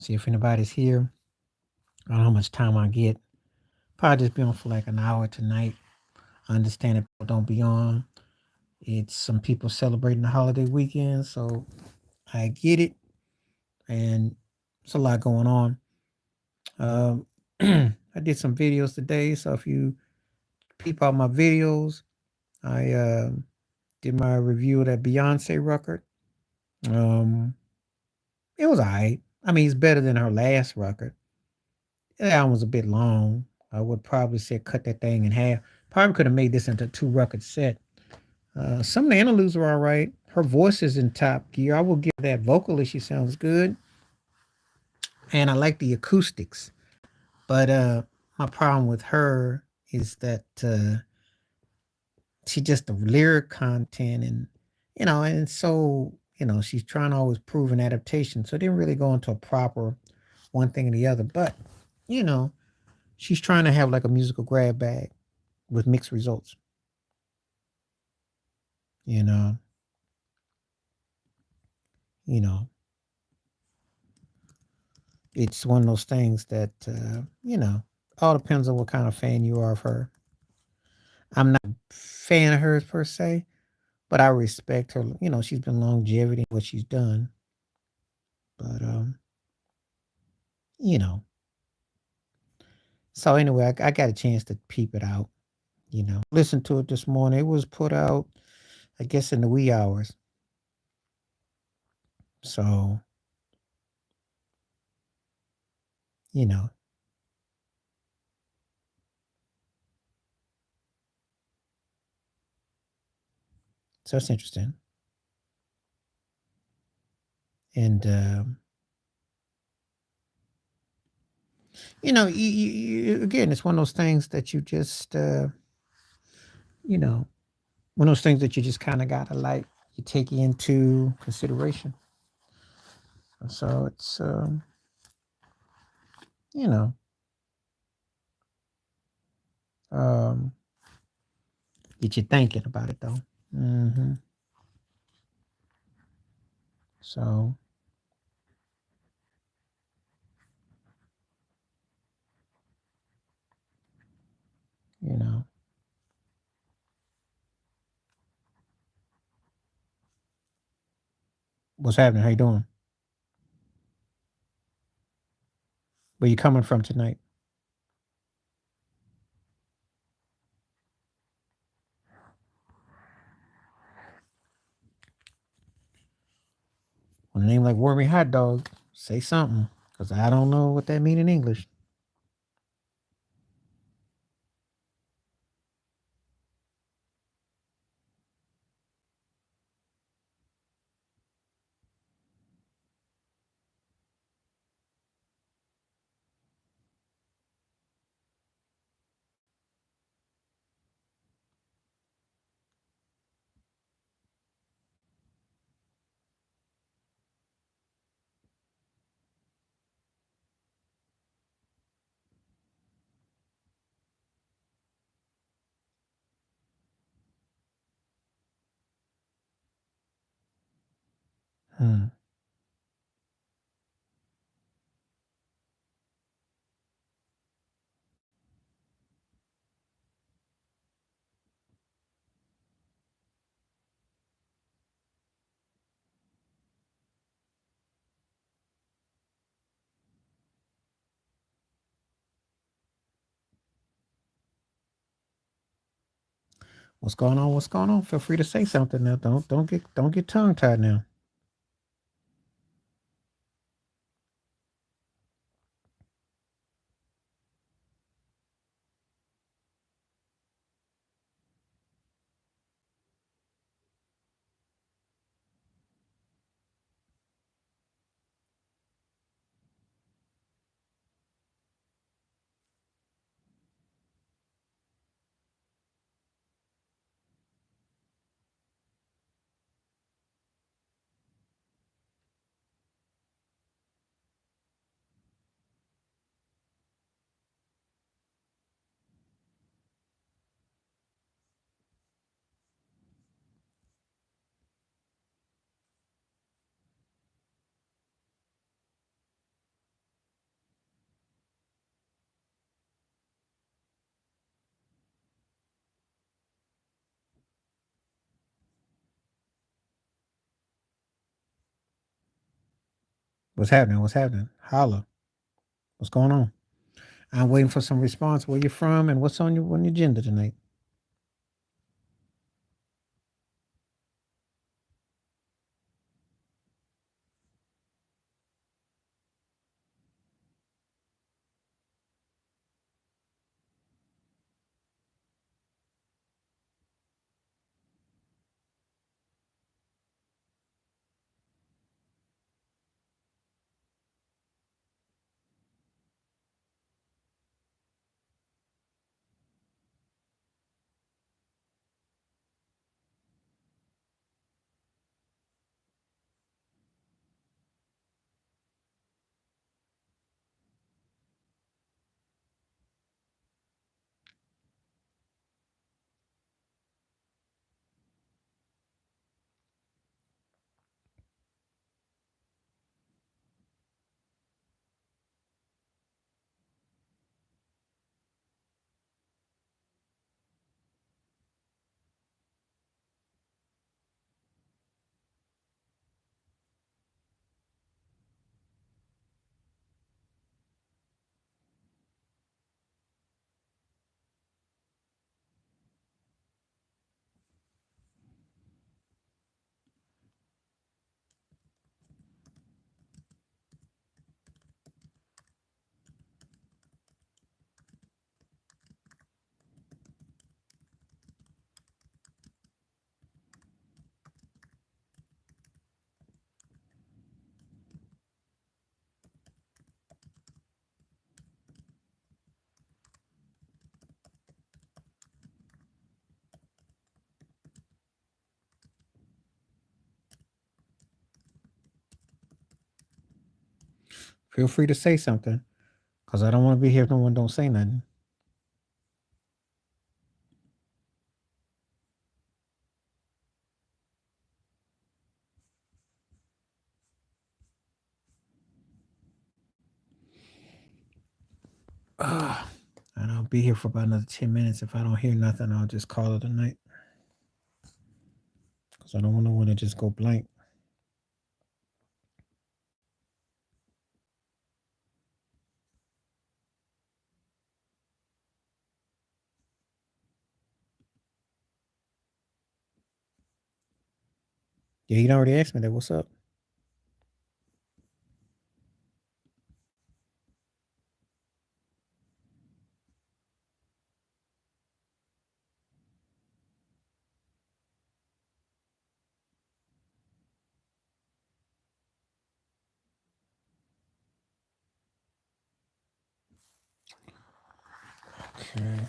See if anybody's here. I don't know how much time I get. Probably just be on for like an hour tonight. I understand that people don't be on. It's some people celebrating the holiday weekend, so I get it. And it's a lot going on. Um, I did some videos today, so if you peep out my videos, I did my review of that Beyonce record. Um, it was alright. I mean, it's better than her last record. That album was a bit long. I would probably say cut that thing in half. Probably could have made this into a 2 record set. Some of the interludes are all right. Her voice is in top gear. I will give that vocally. She sounds good, and I like the acoustics. But my problem with her is that she just the lyric content and and so she's trying to always prove an adaptation. So it didn't really go into a proper one thing or the other. But you know, she's trying to have like a musical grab bag with mixed results. You know, you know, it's one of those things that all depends on what kind of fan you are of her. I'm not a fan of hers per se, but I respect her. She's been longevity in what she's done. But you know. So anyway, I got a chance to peep it out. Listen to it this morning. It was put out, I guess, in the wee hours. So you know, so it's interesting. And again, it's one of those things that you just you know, one of those things that you just kind of gotta like you take into consideration. So it's you know, um, get you thinking about it though. hmm So you know, what's happening? How you doing? Where you coming from tonight? With a name like Wormy Hot Dog, say something, cause I don't know what that mean in English. Hmm. What's going on? What's going on? Feel free to say something now. Don't get tongue tied now. What's happening? What's happening? Holla. What's going on? I'm waiting for some response. Where you from and what's on your agenda tonight? Feel free to say something. Because I don't want to be here if no one don't say nothing. And I'll be here for about another 10 minutes. If I don't hear nothing, I'll just call it a night. Because I don't want to just go blank. Yeah, he already asked me that. What's up? Okay.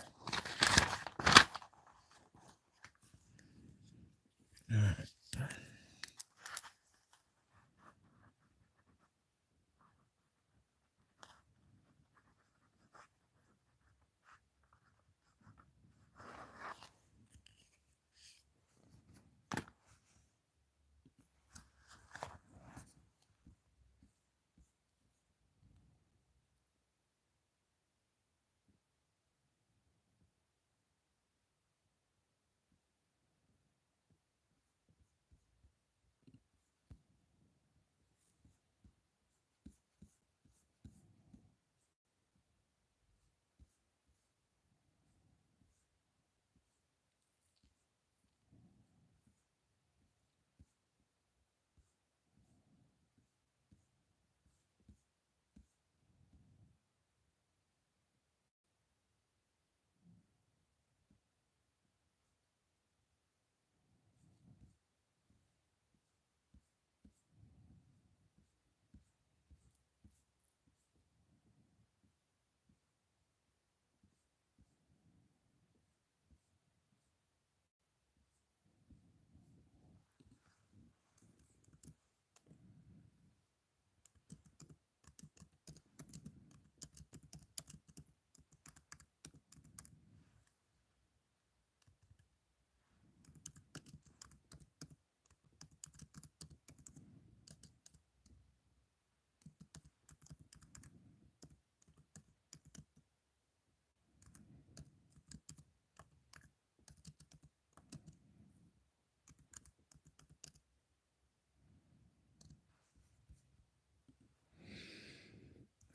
All right.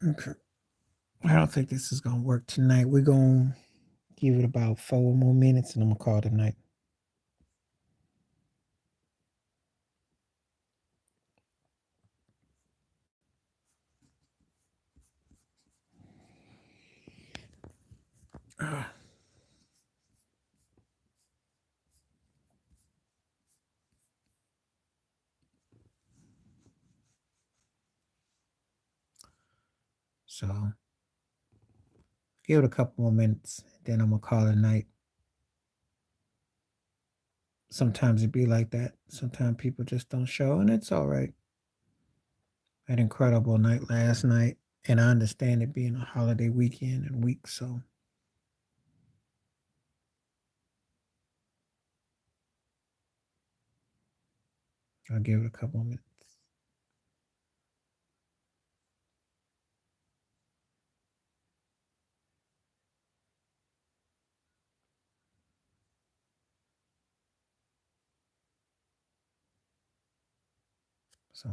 Okay. I don't think this is gonna work tonight. We're gonna give it about 4 more minutes and I'm gonna call it a night. So give it a couple more minutes, then I'm gonna call it a night. Sometimes it be like that. Sometimes people just don't show, and it's all right. Had an incredible night last night, and I understand it being a holiday weekend and week, so I'll give it a couple more minutes. So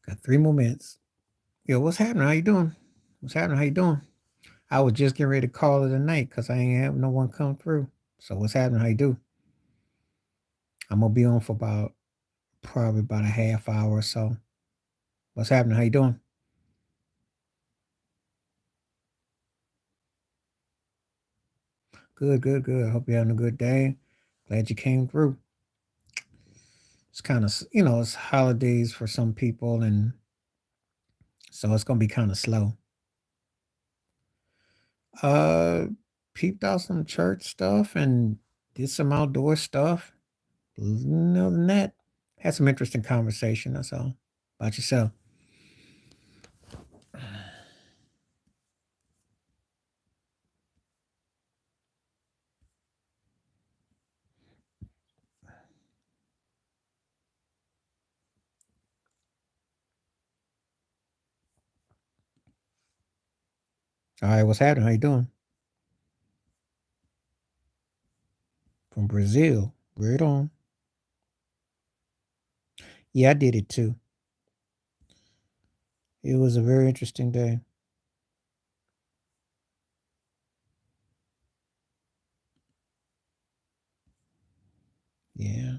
got 3 more minutes. Yo, what's happening? How you doing? What's happening? How you doing? I was just getting ready to call it a night because I ain't have no one come through. So what's happening? How you do? I'm gonna be on for probably about a half hour or so. What's happening? How you doing? Good, good, good. I hope you're having a good day. Glad you came through. It's kind of, it's holidays for some people, and so it's gonna be kind of slow. Uh, Peeped out some church stuff and did some outdoor stuff. Other than that, had some interesting conversation. That's all. About yourself. All right, what's happening? How you doing? From Brazil. Right on. Yeah, I did it too. It was a very interesting day. Yeah.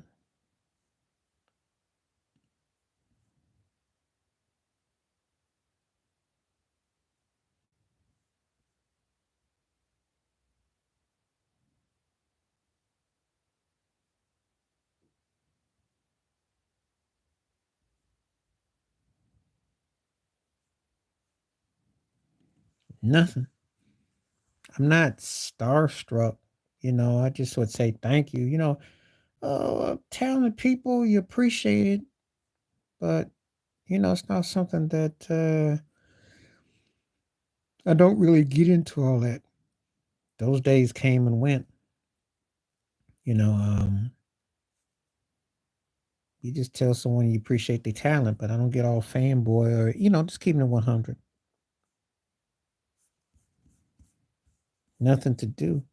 Nothing. I'm not starstruck. I just would say thank you. Talented people, you appreciate it, but it's not something that I don't really get into all that. Those days came and went. You know, um, you just tell someone you appreciate their talent, but I don't get all fanboy or just keeping it 100. Nothing to do.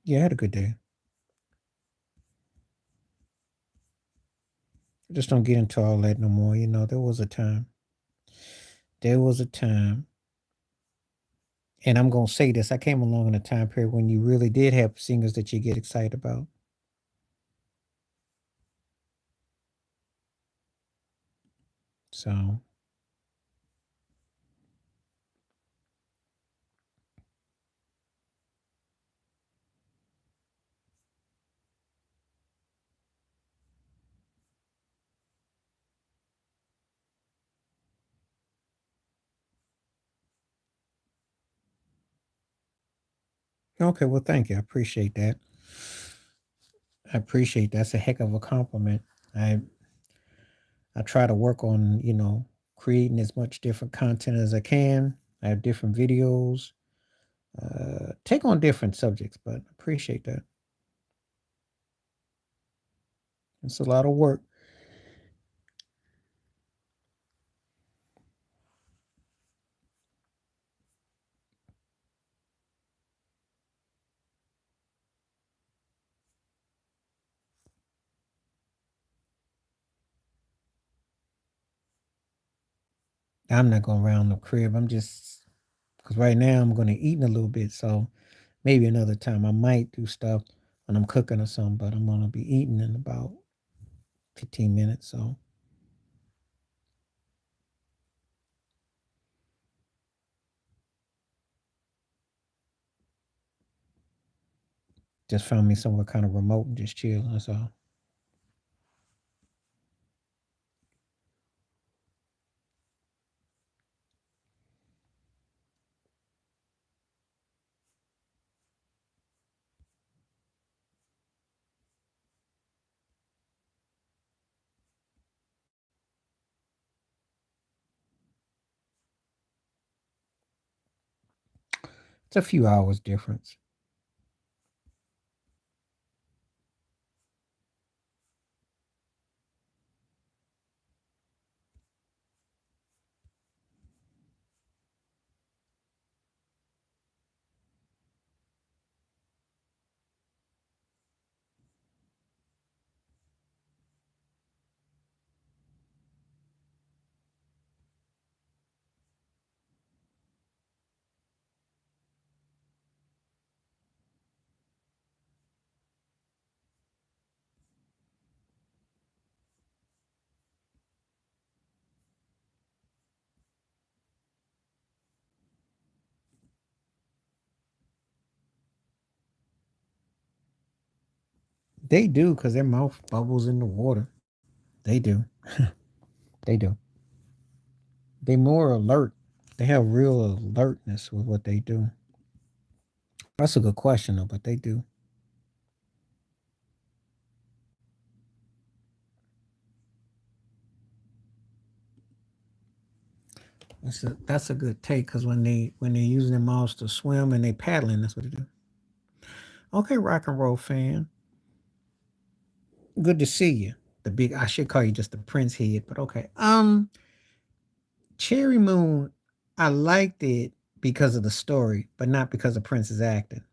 Yeah, I had a good day. I just don't get into all that no more. There was a time. There was a time, and I'm gonna say this. I came along in a time period when you really did have singers that you get excited about. So okay, well, thank you. I appreciate that. I appreciate that's a heck of a compliment. I I try to work on creating as much different content as I can. I have different videos. Take on different subjects, but appreciate that. It's a lot of work. I'm not going around the crib. I'm just because right now I'm going to eat in a little bit. So maybe another time I might do stuff when I'm cooking or something, but I'm going to be eating in about 15 minutes. So just found me somewhere kind of remote and just chill. That's all. It's a few hours difference. They do because their mouth bubbles in the water. They do. They do. They more alert. They have real alertness with what they do. That's a good question though, but they do. That's a good take because when they're using their mouths to swim and they paddling, that's what they do. Okay, rock and roll fan. Good to see you. The big I should call you just the Prince head, but okay. Cherry Moon, I liked it because of the story, but not because of Prince's acting.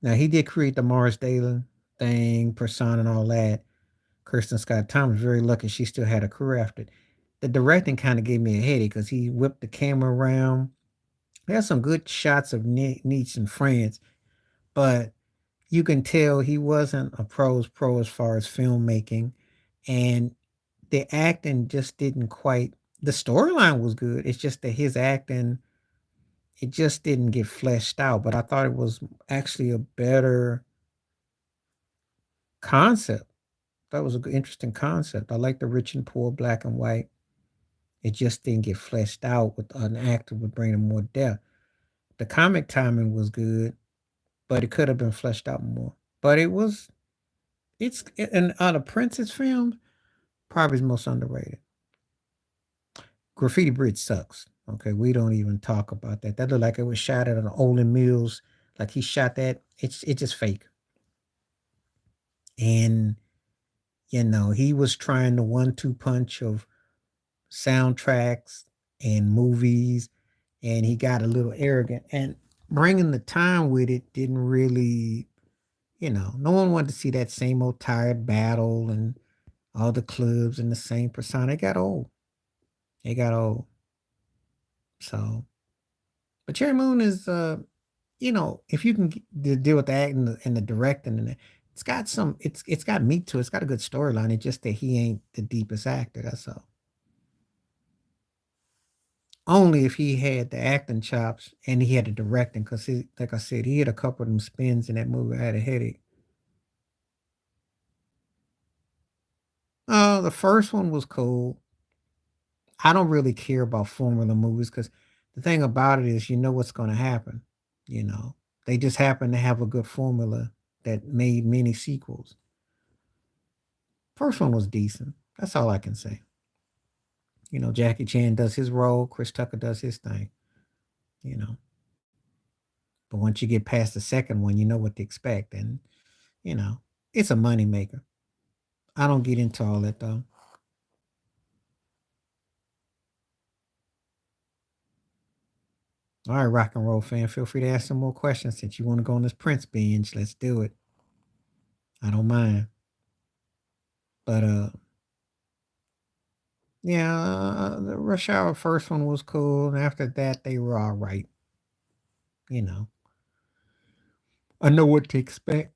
Now he did create the Morris Daly thing, persona, and all that. Kirsten Scott Thomas very lucky she still had a career after it. The directing kind of gave me a headache because he whipped the camera around. There's some good shots of Nietzsche and France, but you can tell he wasn't a pro's pro as far as filmmaking, and the acting just didn't quite. The storyline was good. It's just that his acting, it just didn't get fleshed out. But I thought it was actually a better concept. That was an interesting concept. I like the rich and poor, black and white. It just didn't get fleshed out with an actor would bring him more depth. The comic timing was good, but it could have been fleshed out more. But it's and out of Prince's films, probably his most underrated. Graffiti Bridge sucks. Okay, we don't even talk about that. That looked like it was shot at an Olin Mills. Like he shot that. It's just fake. And he was trying the 1-2 punch of soundtracks and movies, and he got a little arrogant. And bringing the time with it didn't really, no one wanted to see that same old tired battle and all the clubs and the same persona. It got old. It got old. So, but Cherry Moon is, if you can deal with the acting and the directing and it's got it's got meat to it. It's got a good storyline. It's just that he ain't the deepest actor. That's all. Only if he had the acting chops and he had the directing, because like I said, he had a couple of them spins in that movie. I had a headache. The first one was cool. I don't really care about formula movies because the thing about it is, you know what's going to happen. You know, they just happen to have a good formula that made many sequels. First one was decent. That's all I can say. Jackie Chan does his role, Chris Tucker does his thing. You know, but once you get past the second one, you know what to expect, and you know, it's a moneymaker. I don't get into all that though. All right, rock and roll fan, feel free to ask some more questions since you want to go on this Prince binge. Let's do it. I don't mind. But yeah, the Rush Hour first one was cool, and after that they were all right. You know, I know what to expect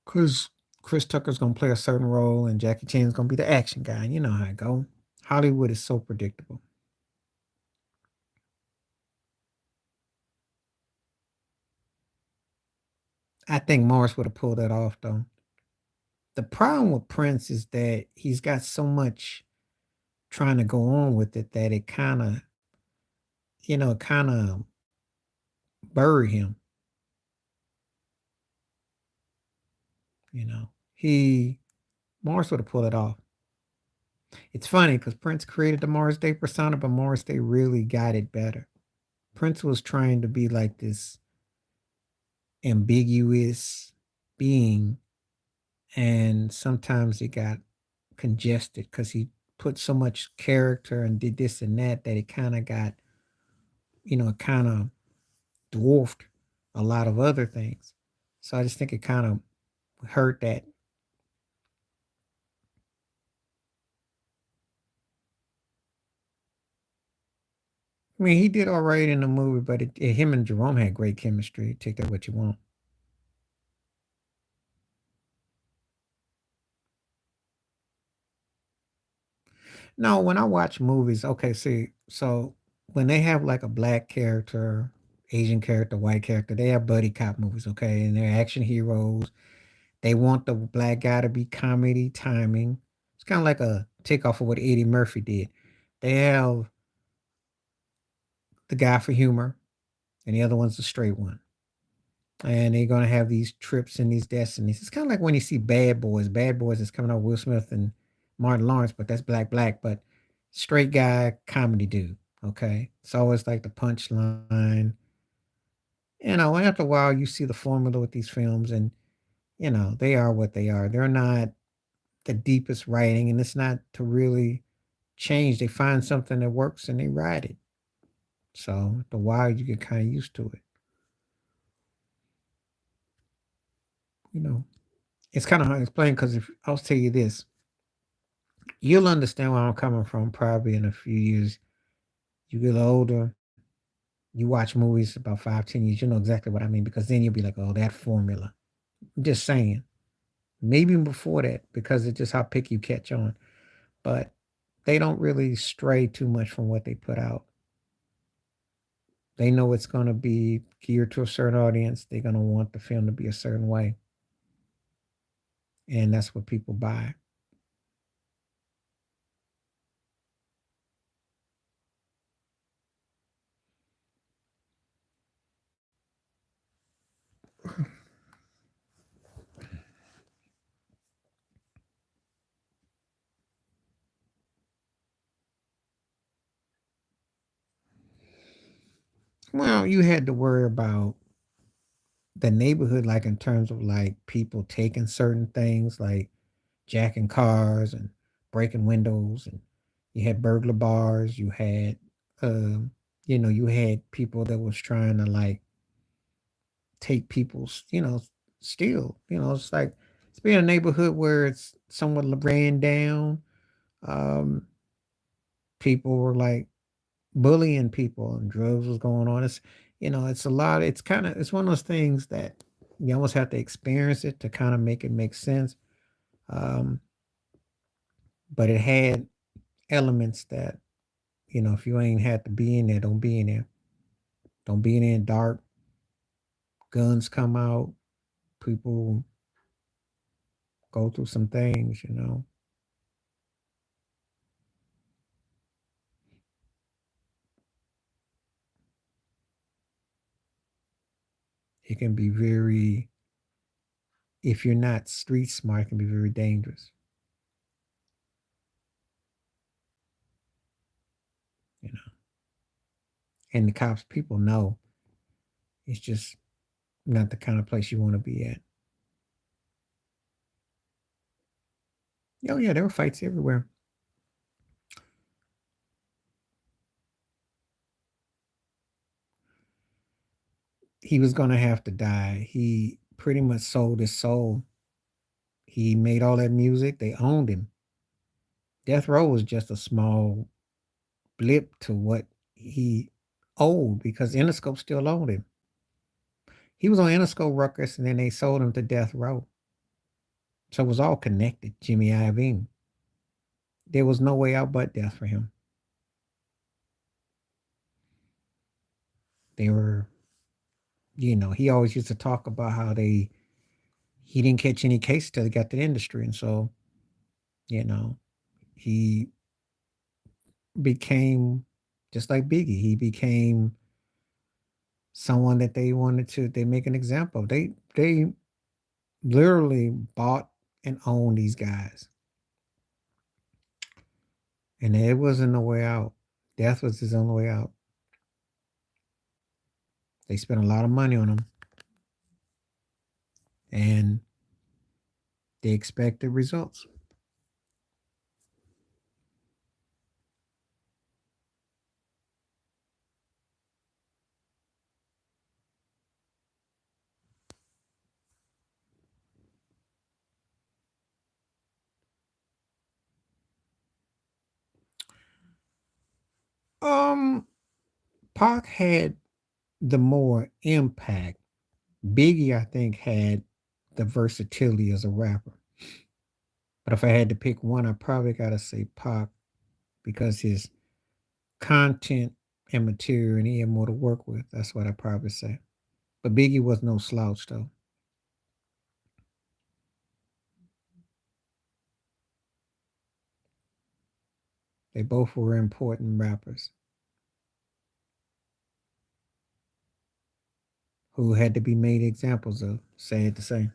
because Chris Tucker's gonna play a certain role, and Jackie Chan's gonna be the action guy. You know how it go. Hollywood is so predictable. I think Morris would have pulled that off though. The problem with Prince is that he's got so much trying to go on with it that it kind of, kind of bury him. He Morris would have pulled it off. It's funny because Prince created the Morris Day persona, but Morris Day really got it better. Prince was trying to be like this ambiguous being, and sometimes it got congested because he put so much character and did this and that that it kind of got, it kind of dwarfed a lot of other things. So I just think it kind of hurt that. I mean, he did all right in the movie, but him and Jerome had great chemistry. Take that what you want. No, when I watch movies, okay, see, so when they have like a black character, Asian character, white character, they have buddy cop movies, okay, and they're action heroes. They want the black guy to be comedy timing. It's kind of like a takeoff of what Eddie Murphy did. They have the guy for humor, and the other one's the straight one. And they're gonna have these trips and these destinies. It's kind of like when you see Bad Boys. Bad Boys is coming out with Will Smith and Martin Lawrence, but that's black, but straight guy comedy dude. Okay, it's always like the punchline. And after a while, you see the formula with these films, and they are what they are. They're not the deepest writing, and it's not to really change. They find something that works and they ride it. So after a while, you get kind of used to it. You know, it's kind of hard to explain because if I'll tell you this, you'll understand where I'm coming from probably in a few years. You get older, you watch movies about 5, 10 years, you know exactly what I mean because then you'll be like, oh, that formula. I'm just saying. Maybe even before that, because it's just how picky you catch on. But they don't really stray too much from what they put out. They know it's going to be geared to a certain audience. They're going to want the film to be a certain way. And that's what people buy. Well, you had to worry about the neighborhood, like in terms of like people taking certain things, like jacking cars and breaking windows, and you had burglar bars. You had, um, you had people that was trying to like take people's, steal. It's like it's being a neighborhood where it's somewhat ran down. Um, People were like bullying people and drugs was going on. It's a lot. It's one of those things that you almost have to experience it to kind of make it make sense. Um, but it had elements that, if you ain't had to be in there, don't be in there. Don't be in there in dark. Guns come out. People go through some things. It can be very, if you're not street smart, it can be very dangerous. You know, and the cops, people know it's just not the kind of place you want to be at. Oh yeah, there were fights everywhere. He was gonna have to die. He pretty much sold his soul. He made all that music. They owned him. Death Row was just a small blip to what he owed because Interscope still owned him. He was on Interscope Ruckus and then they sold him to Death Row. So it was all connected, Jimmy Iovine. There was no way out but death for him. They were, he always used to talk about how he didn't catch any case till he got to the industry. And so, you know, he became just like Biggie. He became someone that they make an example of. They literally bought and owned these guys. And it wasn't no way out. Death was his only way out. They spent a lot of money on him. And they expected results. Um, Pac had the more impact. Biggie, I think, had the versatility as a rapper. But if I had to pick one, I probably gotta say Pac because his content and material and he had more to work with. That's what I probably say. But Biggie was no slouch though. They both were important rappers who had to be made examples of, sad to say.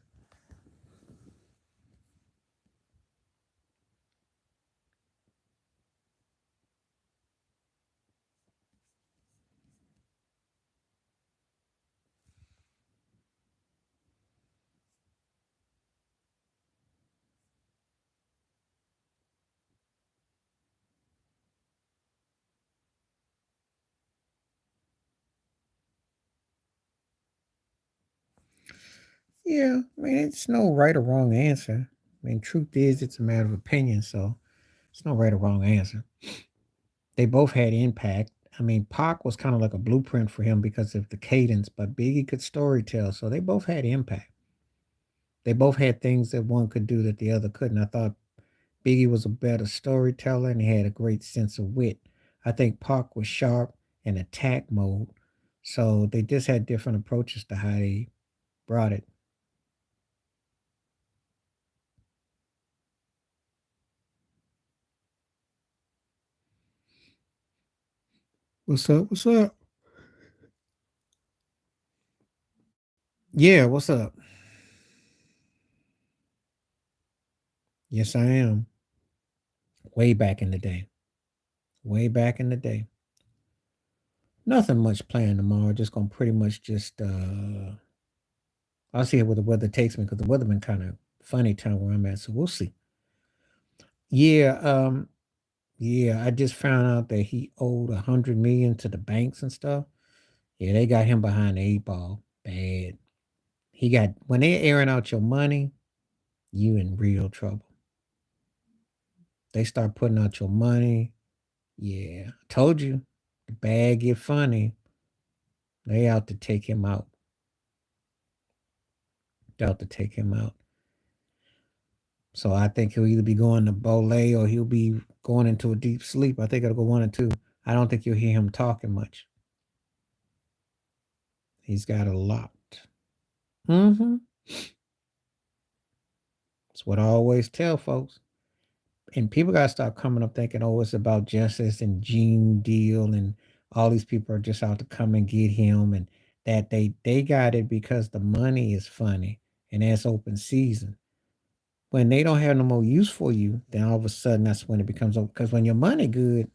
Yeah, I mean, it's no right or wrong answer. I mean, truth is, it's a matter of opinion, so it's no right or wrong answer. They both had impact. I mean, Pac was kind of like a blueprint for him because of the cadence, but Biggie could storytell, so they both had impact. They both had things that one could do that the other couldn't. I thought Biggie was a better storyteller and he had a great sense of wit. I think Pac was sharp and attack mode, so they just had different approaches to how they brought it. What's up? What's up? Yeah, what's up? Yes, I am. Way back in the day. Way back in the day. Nothing much planned tomorrow. Just gonna pretty much just I'll see where the weather takes me because the weather been kind of funny town where I'm at, so we'll see. Yeah, yeah, I just found out that he owed 100 million to the banks and stuff. Yeah, they got him behind the eight ball. Bad. He got when they airing out your money, you in real trouble. They start putting out your money. Yeah, I told you. The bad get funny. They out to take him out. They out to take him out. So I think he'll either be going to Bole or he'll be going into a deep sleep. I think it'll go one or two. I don't think you'll hear him talking much. He's got a lot. Mm-hmm. That's what I always tell folks. And people gotta stop coming up thinking, oh, it's about justice and Gene Deal and all these people are just out to come and get him and that they got it because the money is funny and that's open season. When they don't have no more use for you, then all of a sudden that's when it becomes over. Because when your money good,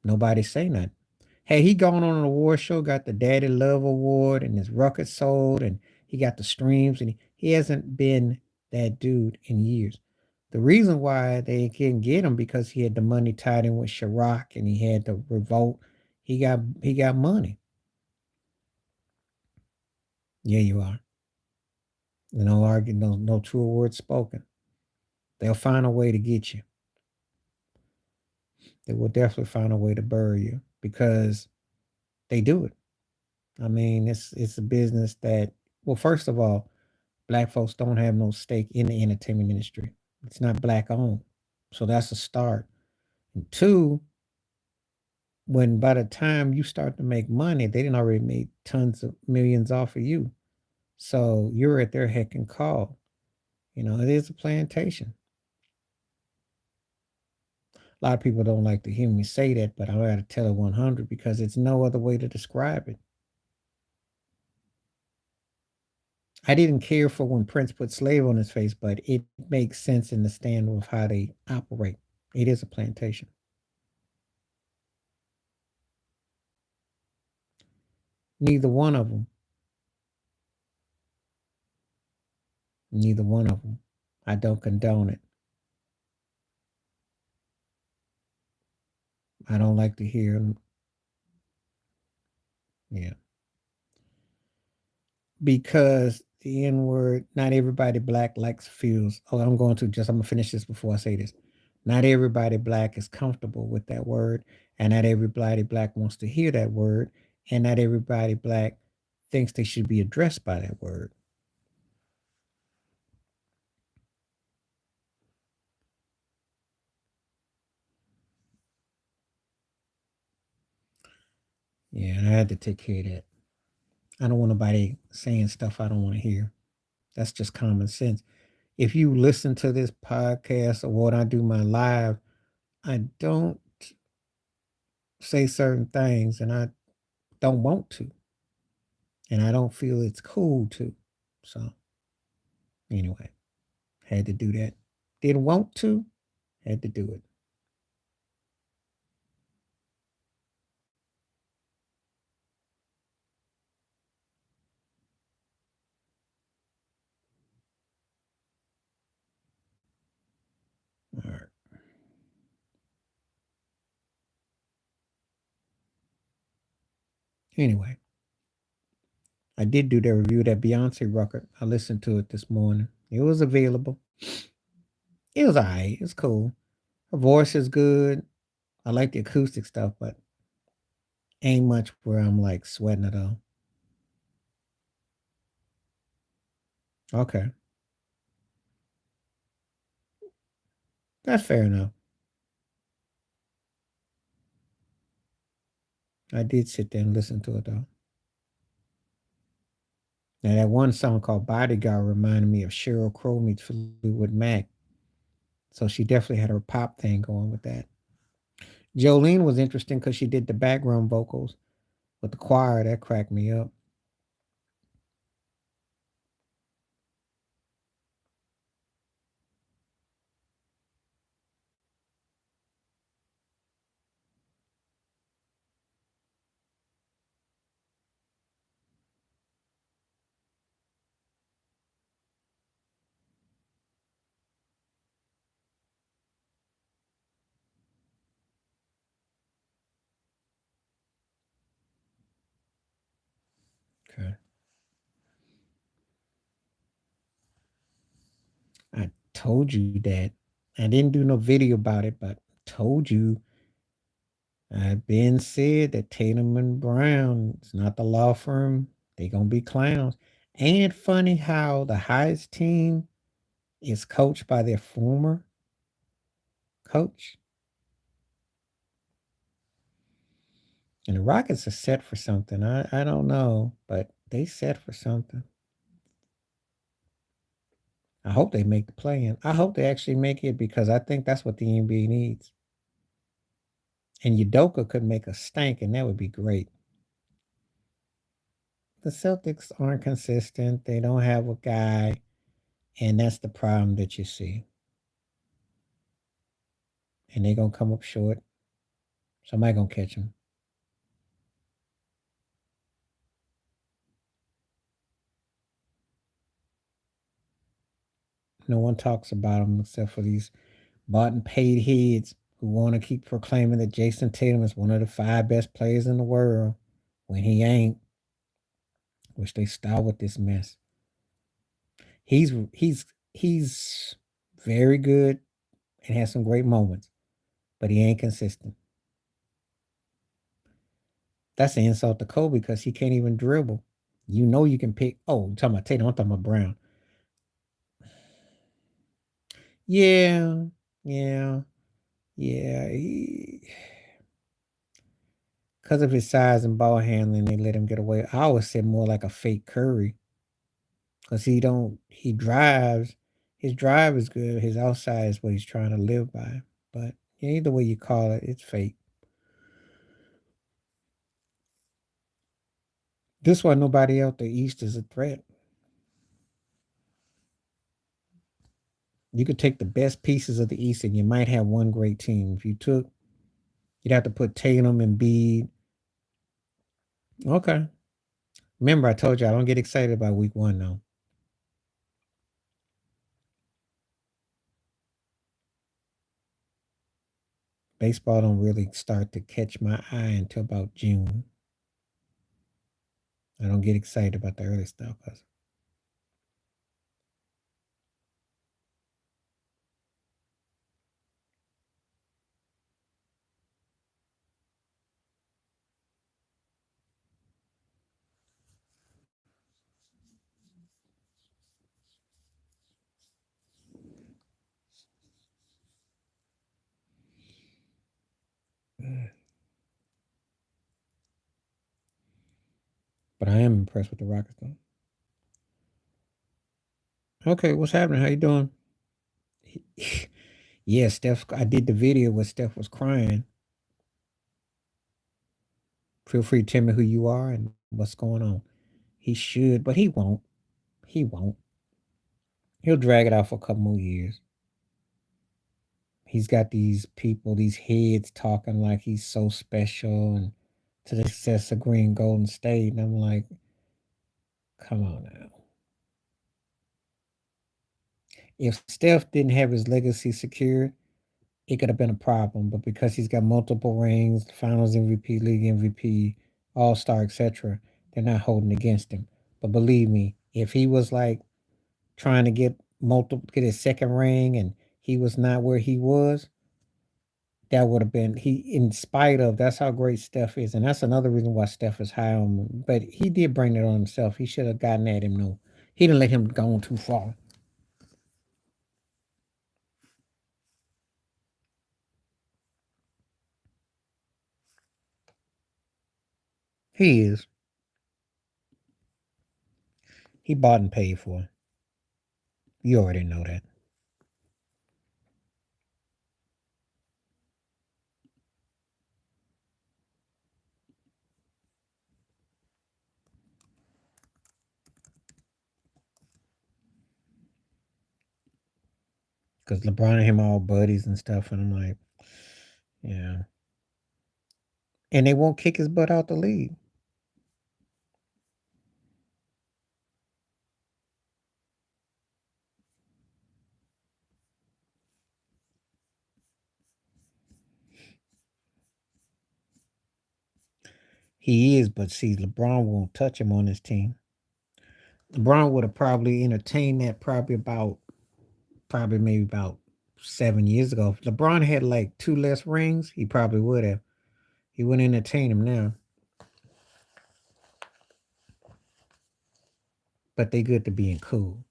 nobody say nothing. Hey, he gone on an award show, got the Daddy Love Award, and his record sold, and he got the streams, and he hasn't been that dude in years. The reason why they couldn't get him because he had the money tied in with Chirac and he had the revolt. He got money. Yeah, you are. No argument, no true words spoken. They'll find a way to get you. They will definitely find a way to bury you because they do it. I mean, it's a business that, well, first of all, black folks don't have no stake in the entertainment industry. It's not black owned. So that's a start. And two, when by the time you start to make money, they didn't already make tons of millions off of you. So you're at their heck and call. It is a plantation. A lot of people don't like to hear me say that, but I got to tell it 100 because it's no other way to describe it. I didn't care for when Prince put slave on his face, but it makes sense in the stand of how they operate. It is a plantation. Neither one of them. Neither one of them. I don't condone it. I don't like to hear them. Yeah. Because the N word, not everybody black likes feels. Oh, I'm gonna finish this before I say this. Not everybody black is comfortable with that word, and not everybody black wants to hear that word, and not everybody black thinks they should be addressed by that word. Yeah, and I had to take care of that. I don't want nobody saying stuff I don't want to hear. That's just common sense. If you listen to this podcast or when I do my live, I don't say certain things and I don't want to. And I don't feel it's cool to. So anyway, had to do that. Didn't want to, had to do it. All right. Anyway, I did do that review of that Beyonce record. I listened to it this morning. It was available. It was alright. It's cool. Her voice is good. I like the acoustic stuff, but ain't much where I'm like sweating it all. Okay. That's fair enough. I did sit there and listen to it though. Now that one song called Bodyguard reminded me of Sheryl Crow meets Fleetwood Mac. So she definitely had her pop thing going with that. Jolene was interesting because she did the background vocals with the choir. That cracked me up. Okay. I told you that. I didn't do no video about it, but told you. I've been said that Tatum and Brown is not the law firm. They gonna be clowns. Ain't it funny how the highest team is coached by their former coach? And the Rockets are set for something. I don't know, but they set for something. I hope they make the play in. I hope they actually make it because I think that's what the NBA needs. And Udoka could make a stank, and that would be great. The Celtics aren't consistent. They don't have a guy, and that's the problem that you see. And they're gonna come up short. Somebody gonna catch them. No one talks about him except for these bought and paid heads who want to keep proclaiming that Jason Tatum is one of the five best players in the world when he ain't. Wish they stop with this mess. He's very good and has some great moments, but he ain't consistent. That's an insult to Kobe because he can't even dribble. You know you can pick. Oh, I'm talking about Tatum. I'm talking about Brown. Yeah, yeah, yeah. Because of his size and ball handling, they let him get away. I always said more like a fake Curry because he drives. His drive is good. His outside is what he's trying to live by. But yeah, either way you call it, it's fake. This why nobody out the East is a threat. You could take the best pieces of the East and you might have one great team. If you took, you'd have to put Tatum and Bede. Okay. Remember, I told you I don't get excited about week one though. Baseball don't really start to catch my eye until about June. I don't get excited about the early stuff. But I am impressed with the Rockets though. Okay, what's happening? How you doing? Yeah, Steph. I did the video where Steph was crying. Feel free to tell me who you are and what's going on. He should, but he won't. He won't. He'll drag it out for a couple more years. He's got these people, these heads talking like he's so special and to the success of Green Golden State. And I'm like, come on now. If Steph didn't have his legacy secured, it could have been a problem. But because he's got multiple rings, Finals MVP, League MVP, All Star, etc., they're not holding against him. But believe me, if he was like trying to get his second ring and he was not where he was, that would have been he in spite of that's how great Steph is. And that's another reason why Steph is high on him. But he did bring it on himself. He should have gotten at him. No, he didn't let him go on too far. He is. He bought and paid for it. You already know that. Because LeBron and him all buddies and stuff. And I'm like, yeah. And they won't kick his butt out the league. He is, but see, LeBron won't touch him on his team. LeBron would have probably entertained that probably maybe about 7 years ago. If LeBron had like two less rings, he probably would have. He wouldn't entertain him now. But they good to being cool.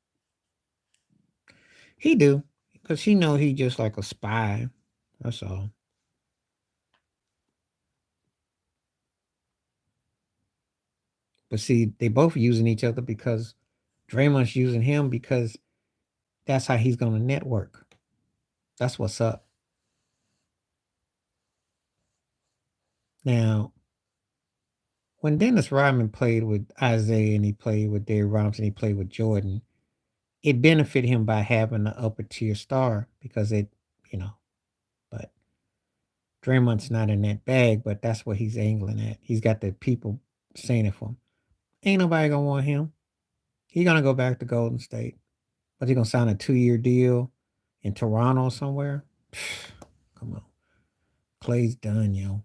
He do. Cause he know he just like a spy. That's all. But see, they both using each other because Draymond's using him because that's how he's gonna network. That's what's up. Now, when Dennis Rodman played with Isaiah and he played with Derrick Robinson, he played with Jordan, it benefited him by having an upper tier star because you know, but Draymond's not in that bag, but that's what he's angling at. He's got the people saying it for him. Ain't nobody gonna want him. He gonna go back to Golden State. But he gonna sign a 2-year deal in Toronto somewhere? Come on. Clay's done, yo.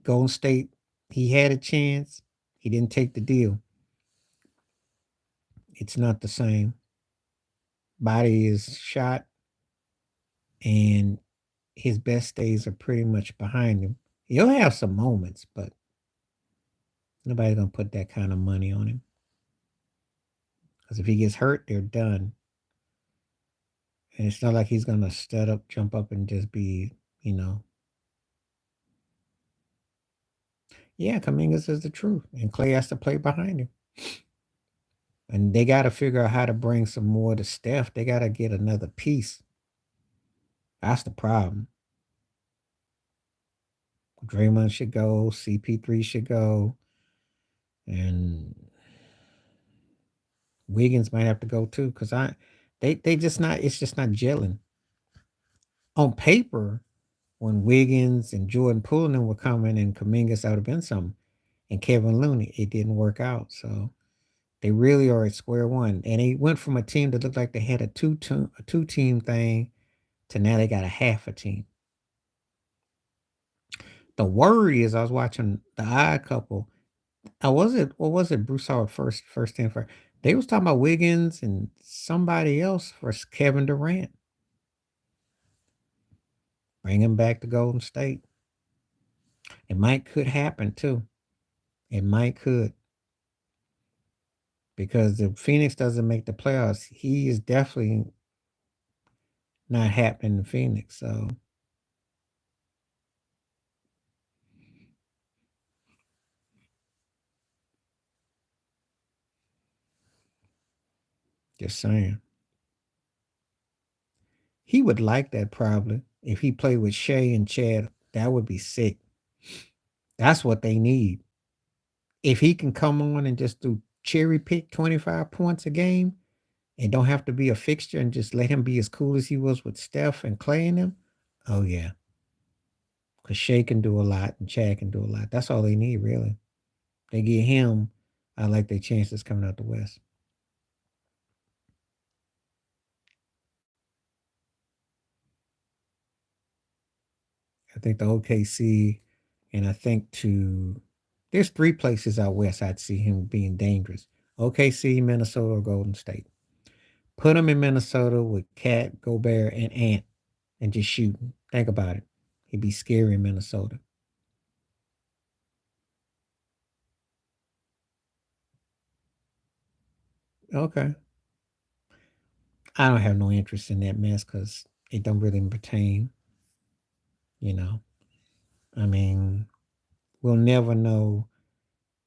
Golden State, he had a chance. He didn't take the deal. It's not the same. Body is shot, and his best days are pretty much behind him. He'll have some moments, but nobody's gonna put that kind of money on him. Because if he gets hurt, they're done. And it's not like he's gonna stud up, jump up, and just be, you know. Yeah, Kamingas is the truth, and Clay has to play behind him. And they got to figure out how to bring some more to Steph. They got to get another piece. That's the problem. Draymond should go. CP3 should go. And Wiggins might have to go too. Because they just not, it's just not gelling. On paper, when Wiggins and Jordan Poole were coming and Kamingas, that would have been something. And Kevin Looney, it didn't work out. So they really are at square one. And they went from a team that looked like they had a two-team thing to now they got a half a team. The worry is I was watching The Odd Couple. Was it Bruce Howard first team first? They was talking about Wiggins and somebody else for Kevin Durant. Bring him back to Golden State. It could happen too. It could. Because if Phoenix doesn't make the playoffs, he is definitely not happening in Phoenix. So just saying. He would like that probably. If he played with Shea and Chad, that would be sick. That's what they need. If he can come on and just do cherry pick 25 points a game and don't have to be a fixture and just let him be as cool as he was with Steph and Clay and them, oh yeah. Because Shea can do a lot and Chad can do a lot. That's all they need, really. They get him, I like their chances coming out the West. I think the OKC, and I think there's 3 places out west I'd see him being dangerous. OKC, Minnesota, or Golden State. Put him in Minnesota with Cat, Gobert, and Ant and just shooting. Think about it. He'd be scary in Minnesota. Okay. I don't have no interest in that mess because it don't really pertain, you know. I mean, we'll never know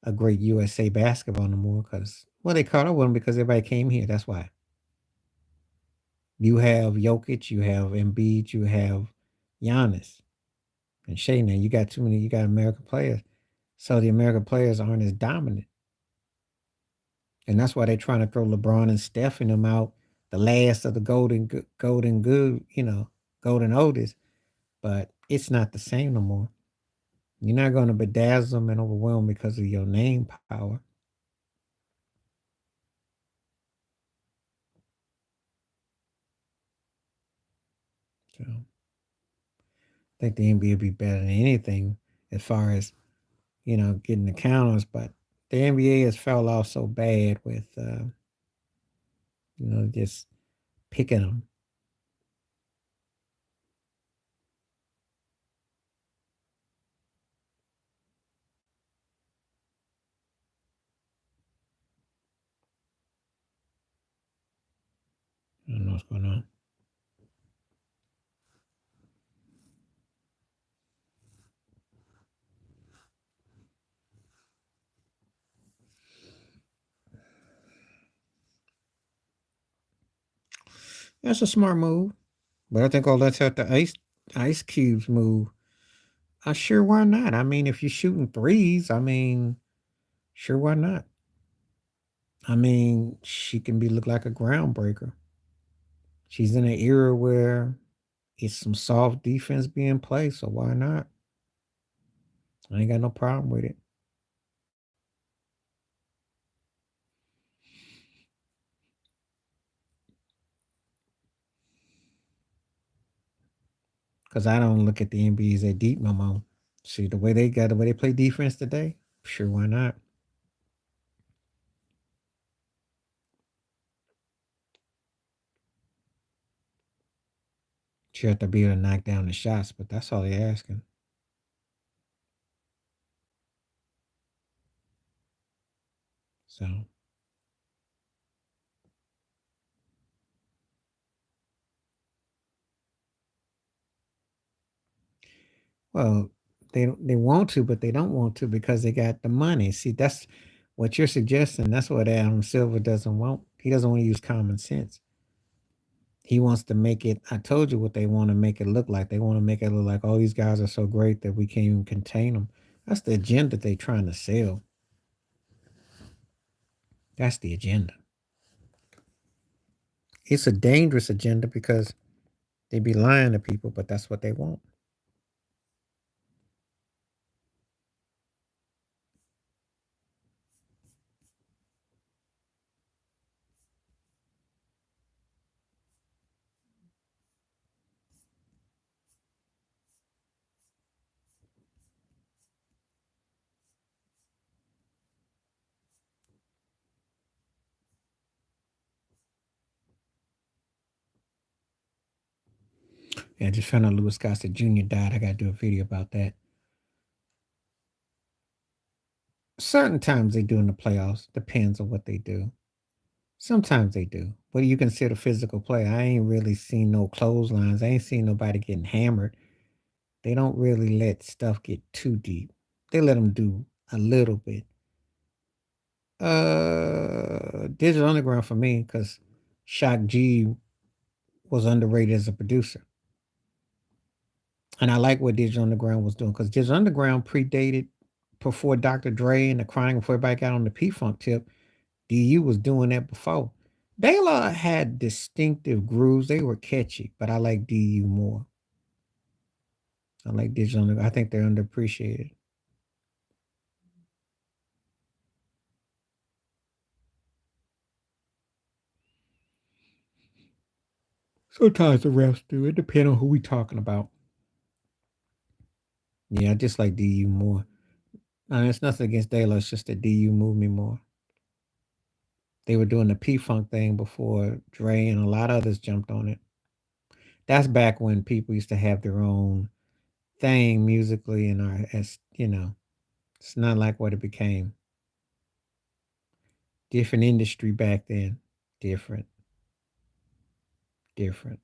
a great USA basketball no more because, well, they caught up with them because everybody came here. That's why. You have Jokic, you have Embiid, you have Giannis and Shea now. You got too many, you got American players. So the American players aren't as dominant. And that's why they're trying to throw LeBron and Steph and them out, the last of the golden good, golden oldest. But it's not the same no more. You're not going to bedazzle them and overwhelm because of your name power. So I think the NBA will be better than anything as far as, getting the counters. But the NBA has fell off so bad with, just picking them. I don't know what's going on. That's a smart move. But I think let's have the ice cubes move. Sure, why not? I mean, if you're shooting threes, I mean, sure, why not? I mean, she can be look like a groundbreaker. She's in an era where it's some soft defense being played, so why not? I ain't got no problem with it. because I don't look at the NBA as that deep no more. See the way they play defense today. Sure, why not? You have to be able to knock down the shots, but that's all they're asking. So, well, they want to, but they don't want to because they got the money. See, that's what you're suggesting. That's what Adam Silver doesn't want. He doesn't want to use common sense. He wants to make it. I told you what they want to make it look like. They want to make it look like, oh, these guys are so great that we can't even contain them. That's the agenda they're trying to sell. That's the agenda. It's a dangerous agenda because they be lying to people, but that's what they want. And I just found out Louis Gossett Jr. died. I got to do a video about that. Certain times they do in the playoffs. Depends on what they do. Sometimes they do. But you consider physical play. I ain't really seen no clotheslines. I ain't seen nobody getting hammered. They don't really let stuff get too deep. They let them do a little bit. Digital Underground for me because Shock G was underrated as a producer. And I like what Digital Underground was doing because Digital Underground predated before Dr. Dre and the Chronic, before everybody got on the P Funk tip. DU was doing that before. De La had distinctive grooves. They were catchy, but I like DU more. I like Digital Underground. I think they're underappreciated. Sometimes the refs do. It depends on who we talking about. Yeah, I just like DU more. It's nothing against De La. It's just that DU moved me more. They were doing the P Funk thing before Dre and a lot of others jumped on it. That's back when people used to have their own thing musically and as it's not like what it became. Different industry back then. Different. Different.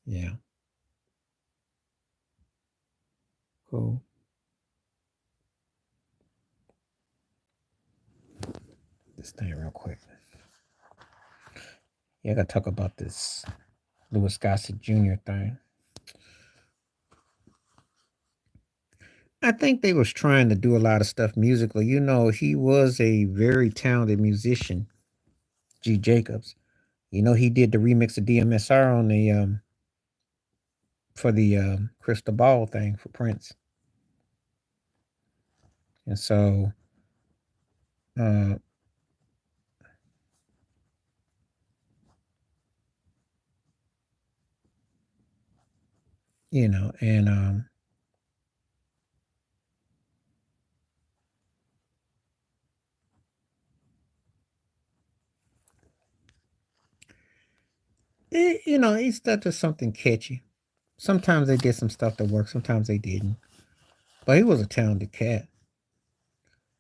Yeah. Cool. This thing real quick. Yeah, I gotta talk about this Louis Gossett Jr. thing. I think they was trying to do a lot of stuff musically. He was a very talented musician, G Jacobs. He did the remix of DMSR on the for the Crystal Ball thing for Prince. And so uh and he stuck to something catchy. Sometimes they did some stuff that worked, sometimes they didn't. But he was a talented cat.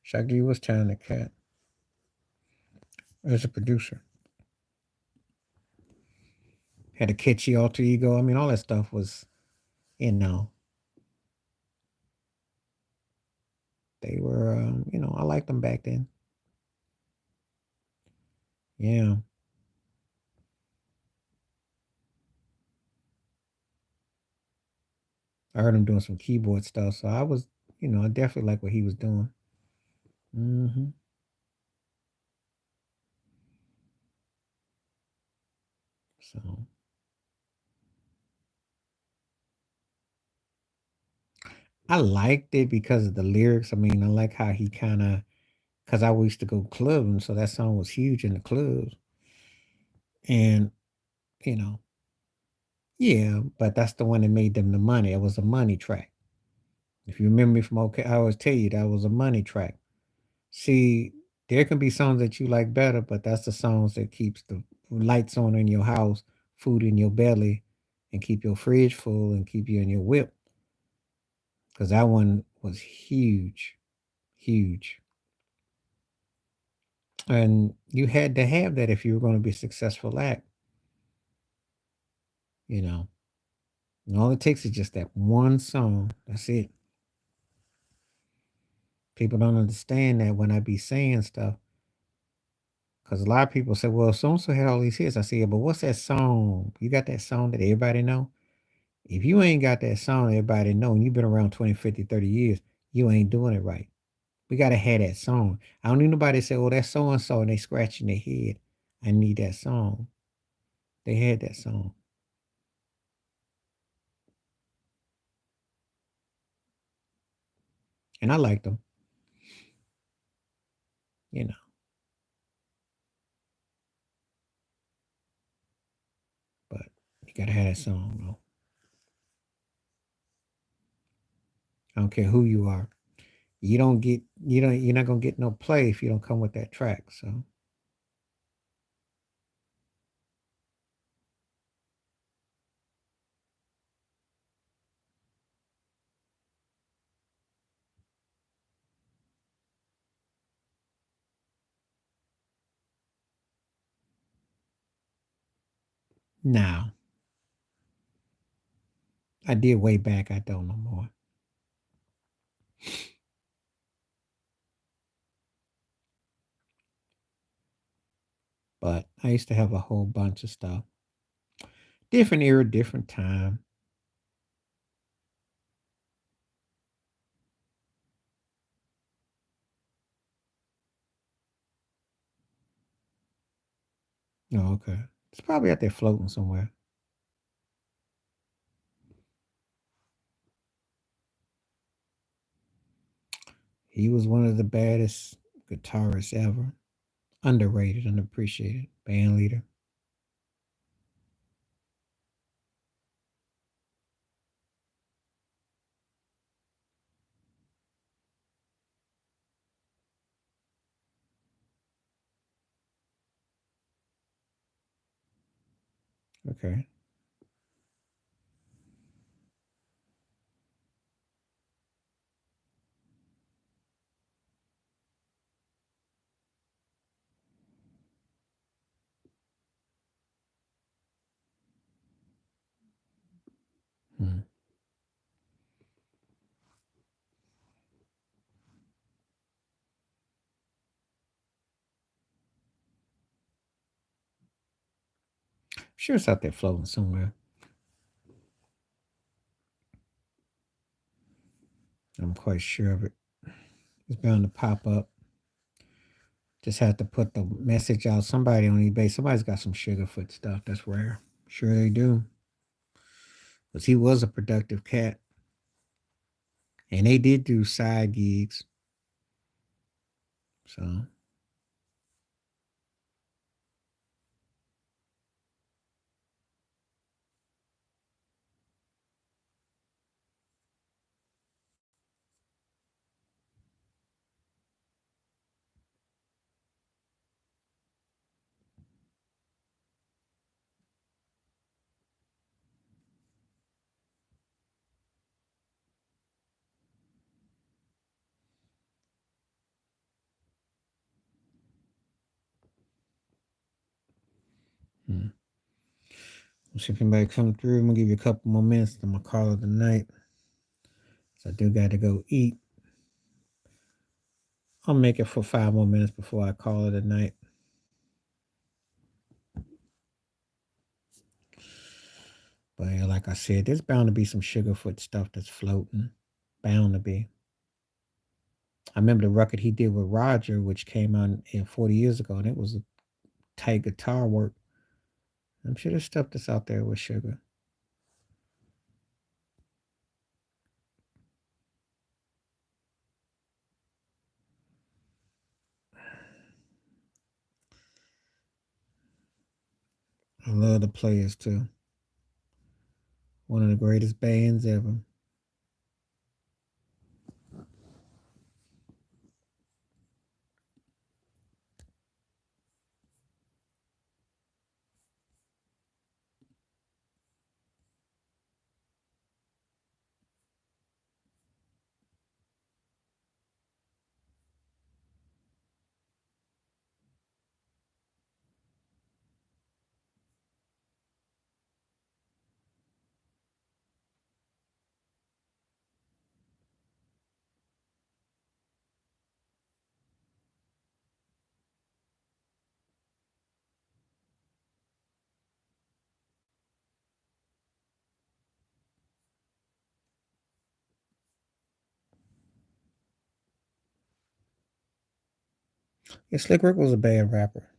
Shaggy was a talented cat as a producer. Had a catchy alter ego. I mean, all that stuff was, you know, they were, I liked them back then. Yeah. I heard him doing some keyboard stuff. So I definitely like what he was doing. Hmm. So I liked it because of the lyrics. I mean, I like how he kind of because I used to go clubbing, so that song was huge in the clubs. And you know, yeah, but that's the one that made them the money. It was a money track. If you remember me from OK, I always tell you that was a money track. See, there can be songs that you like better, but that's the songs that keeps the lights on in your house, food in your belly, and keep your fridge full and keep you in your whip. Because that one was huge, huge. And you had to have that if you were going to be a successful act, you know. And all it takes is just that one song. That's it. People don't understand that when I be saying stuff. Because a lot of people say, well, so and so had all these hits. I say, yeah, but what's that song? You got that song that everybody know? If you ain't got that song everybody know, and you've been around 20, 50, 30 years, you ain't doing it right. We got to have that song. I don't need nobody to say, oh, that's so and so, and they scratching their head. I need that song. They had that song. And I liked them, you know, but you got to have that song, though. I don't care who you are. You're not gonna get no play if you don't come with that track. So now I did way back. I don't no more. But I used to have a whole bunch of stuff. Different era, different time. Oh, okay. It's probably out there floating somewhere. He was one of the baddest guitarists ever. Underrated, unappreciated band leader. Okay. Hmm. Sure, it's out there floating somewhere. I'm quite sure of it. It's bound to pop up. Just have to put the message out. Somebody on eBay, somebody's got some Sugarfoot stuff. That's rare. Sure they do. Because he was a productive cat. And they did do side gigs. So, hmm. We'll see if anybody come through. I'm going to give you a couple more minutes. I'm going to call it a night. So I do got to go eat. I'll make it for 5 more minutes before I call it a night. But yeah, like I said, there's bound to be some Sugarfoot stuff that's floating. Bound to be. I remember the record he did with Roger, which came out 40 years ago, and it was a tight guitar work. I'm sure there's stuff that's out there with Sugar. I love the Players too. One of the greatest bands ever. Yeah, Slick Rick was a bad rapper.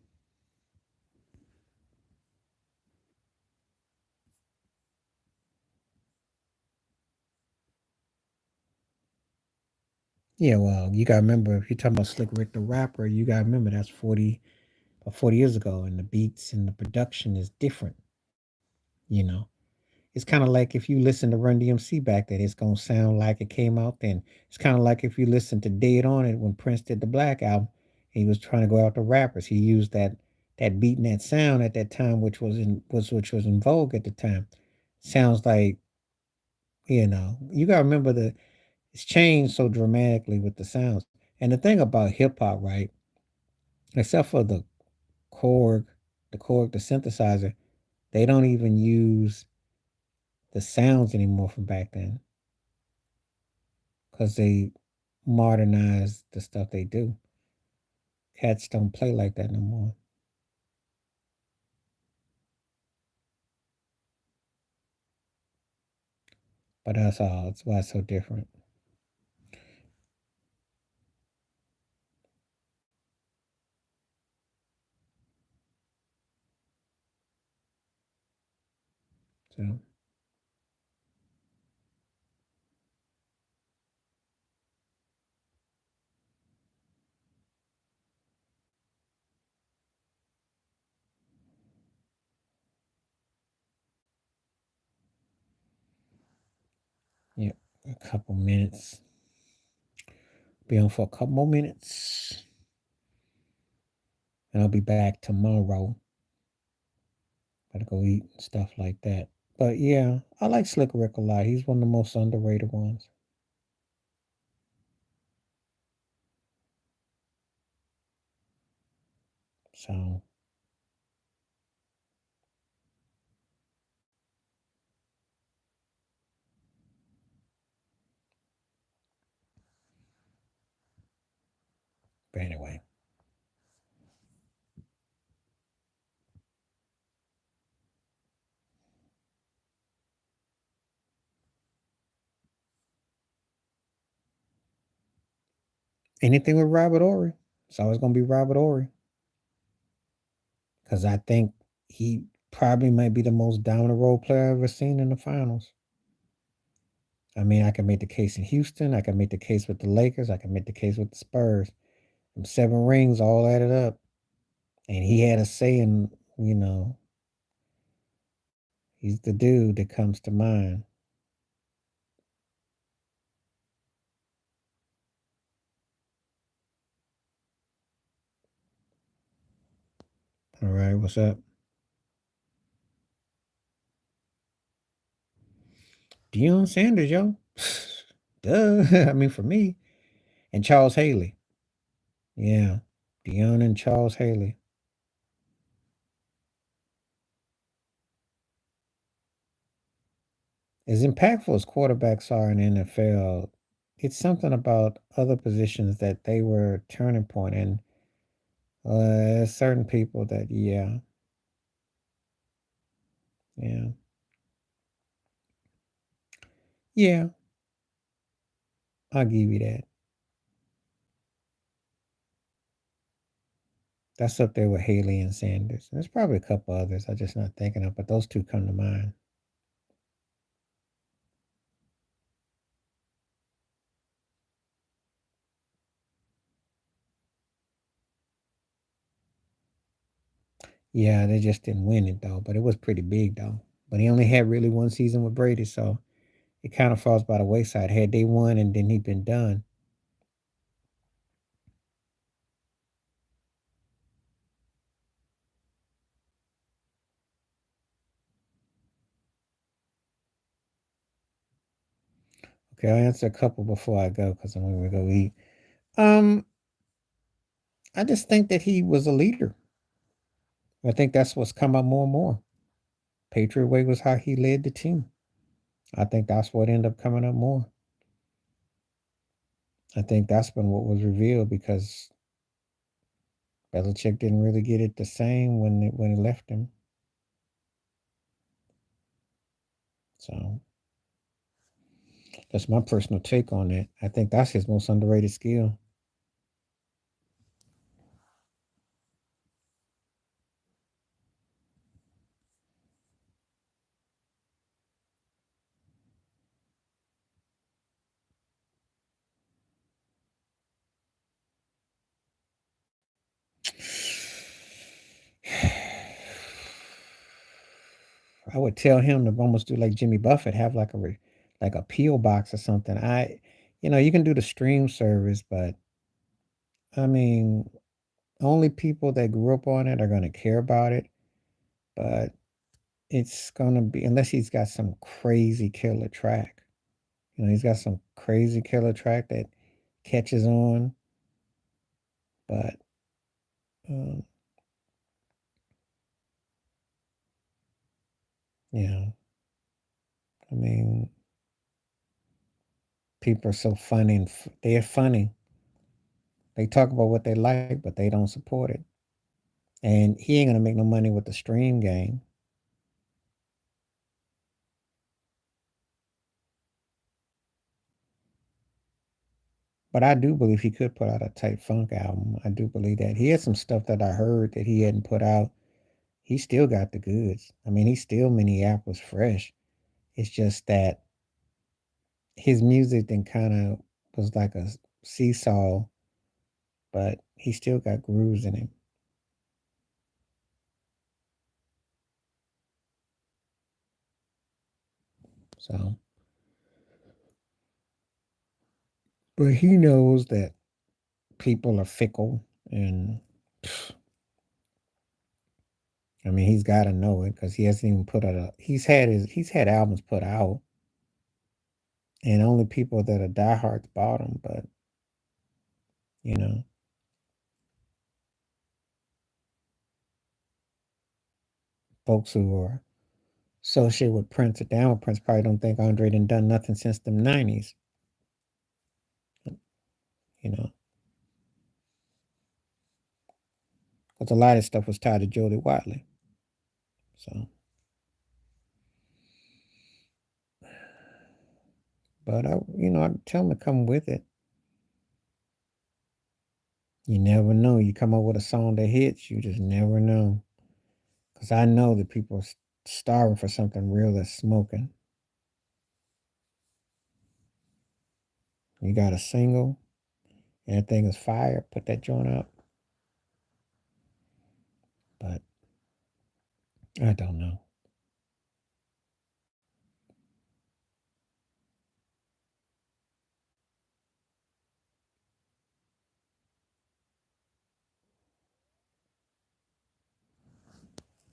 Yeah, well, you gotta remember if you're talking about Slick Rick the rapper, you gotta remember that's 40 years ago, and the beats and the production is different. You know, it's kind of like if you listen to Run DMC back then, it's gonna sound like it came out then. It's kind of like if you listen to Dead on It when Prince did the Black album, he was trying to go after rappers. He used that beat and that sound at that time, which was in vogue at the time. Sounds like you gotta remember it's changed so dramatically with the sounds. And the thing about hip hop, right? Except for Korg, the synthesizer, they don't even use the sounds anymore from back then because they modernize the stuff they do. Cats don't play like that no more. But that's all. That's why it's so different. So yeah, a couple minutes. Be on for a couple more minutes, and I'll be back tomorrow. Gotta go eat and stuff like that. But yeah, I like Slick Rick a lot. He's one of the most underrated ones. So, but anyway, anything with Robert Ory, it's always gonna be Robert Ory because I think he probably might be the most down the road player I've ever seen in the finals. I mean, I can make the case in Houston. I can make the case with the Lakers. I can make the case with the Spurs. Them 7 rings all added up. And he had a say in, he's the dude that comes to mind. All right, what's up? Deion Sanders, yo. Duh. I mean, for me. And Charles Haley. Yeah. Deion and Charles Haley. As impactful as quarterbacks are in the NFL, it's something about other positions that they were a turning point. And certain people that, yeah, yeah, yeah, I'll give you that. That's up there with Haley and Sanders. There's probably a couple others I'm just not thinking of, but those two come to mind. Yeah, they just didn't win it though, but it was pretty big though. But he only had really one season with Brady, so it kind of falls by the wayside. Had they won and then he'd been done. Okay, I'll answer a couple before I go because I'm gonna go eat. Um, I just think that he was a leader. I think that's what's come up more and more. Patriot Way was how he led the team. I think that's what ended up coming up more. I think that's been what was revealed because Belichick didn't really get it the same when he left him. So that's my personal take on that. I think that's his most underrated skill. I would tell him to almost do like Jimmy Buffett, have like like a peel box or something. You can do the stream service, but I mean, only people that grew up on it are going to care about it. But it's going to be unless he's got some crazy killer track. He's got some crazy killer track that catches on. But um, yeah, I mean, people are so funny and they're funny. They talk about what they like, but they don't support it. And he ain't gonna make no money with the stream game. But I do believe he could put out a tight funk album. I do believe that. He had some stuff that I heard that he hadn't put out. He still got the goods. I mean, he's still Minneapolis fresh. It's just that his music then kind of was like a seesaw, but he still got grooves in him. So, but he knows that people are fickle, and I mean, he's got to know it because he hasn't even put out a. He's had albums put out, and only people that are diehards bought them. But you know, folks who are associated with Prince or down with Prince probably don't think Andre done nothing since the '90s. You know, because a lot of stuff was tied to Jody Watley. So, but I tell him to come with it. You never know. You come up with a song that hits, you just never know. Because I know that people are starving for something real that's smoking. You got a single, and that thing is fire. Put that joint up. But I don't know.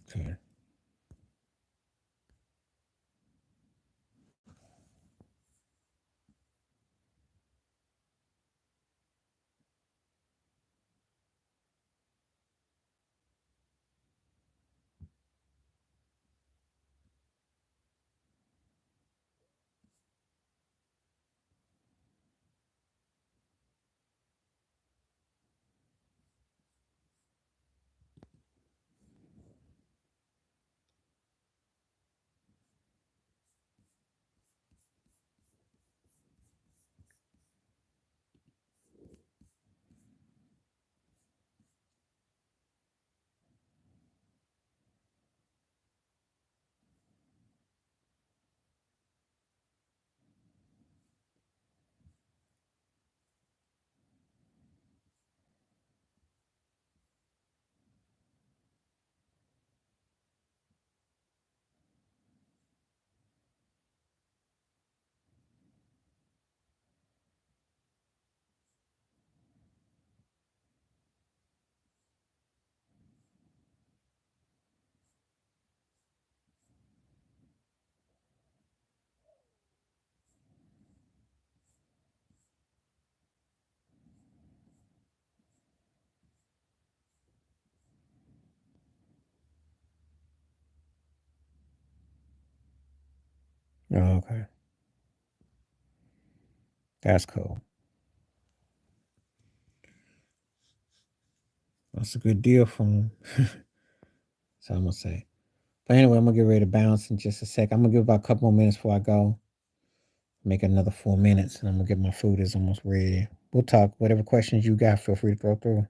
Okay. Oh, okay. That's cool. That's a good deal for him. So I'm gonna say. But anyway, I'm gonna get ready to bounce in just a sec. I'm gonna give about a couple more minutes before I go. Make another 4 minutes, and I'm gonna get my food is almost ready. We'll talk. Whatever questions you got, feel free to throw through.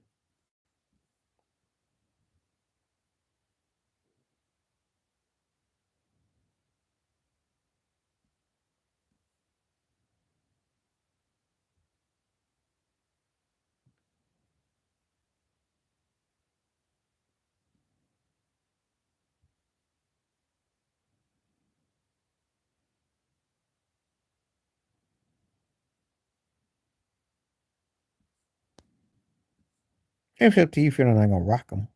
It's up to you if you're not gonna rock them.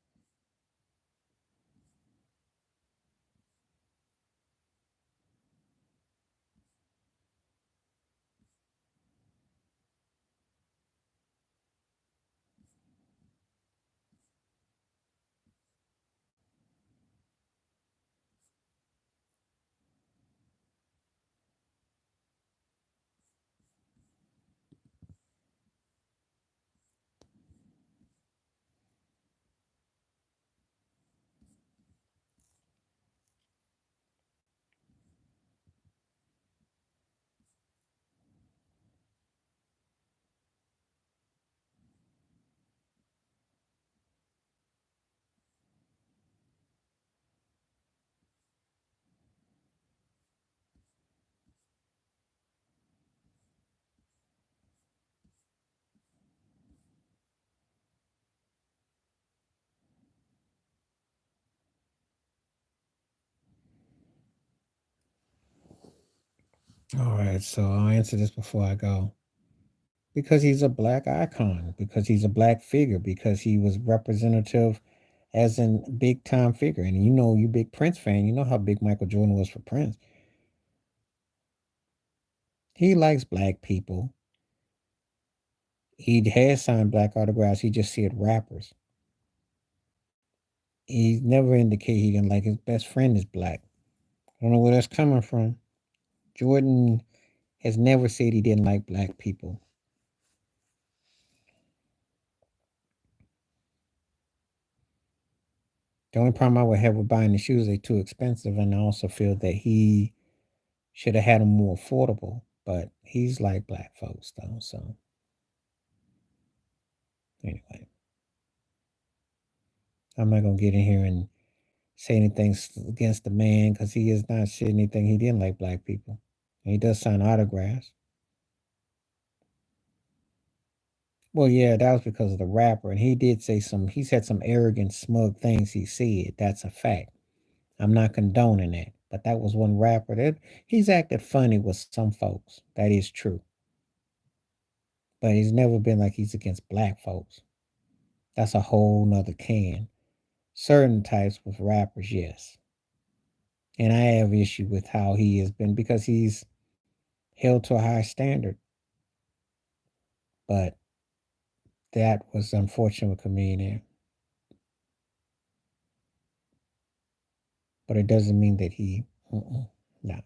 All right, so I'll answer this before I go. Because he's a black icon, because he's a black figure, because he was representative as a big time figure. And you know, you big Prince fan, you know how big Michael Jordan was for Prince. He likes black people. He has signed black autographs. He just said rappers. He never indicated he didn't like his best friend is black. I don't know where that's coming from. Jordan has never said he didn't like black people. The only problem I would have with buying the shoes, they're too expensive, and I also feel that he should have had them more affordable. But he's like black folks though, so anyway, I'm not gonna get in here and say anything against the man because he has not said anything he didn't like black people. And he does sign autographs. Well, yeah, that was because of the rapper, and he did say some. He said some arrogant, smug things. He said that's a fact. I'm not condoning that, but that was one rapper that he's acted funny with some folks. That is true, but he's never been like he's against black folks. That's a whole nother can. Certain types of rappers, yes, and I have issue with how he has been because he's held to a high standard. But that was unfortunate with Chameleon. But it doesn't mean that he, no.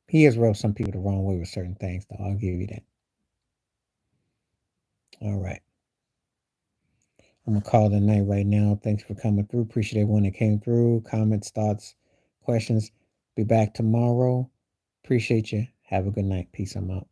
He has rubbed some people the wrong way with certain things, though. I'll give you that. All right. I'm going to call it a night right now. Thanks for coming through. Appreciate everyone that came through. Comments, thoughts, questions. Be back tomorrow. Appreciate you. Have a good night. Peace. I'm out.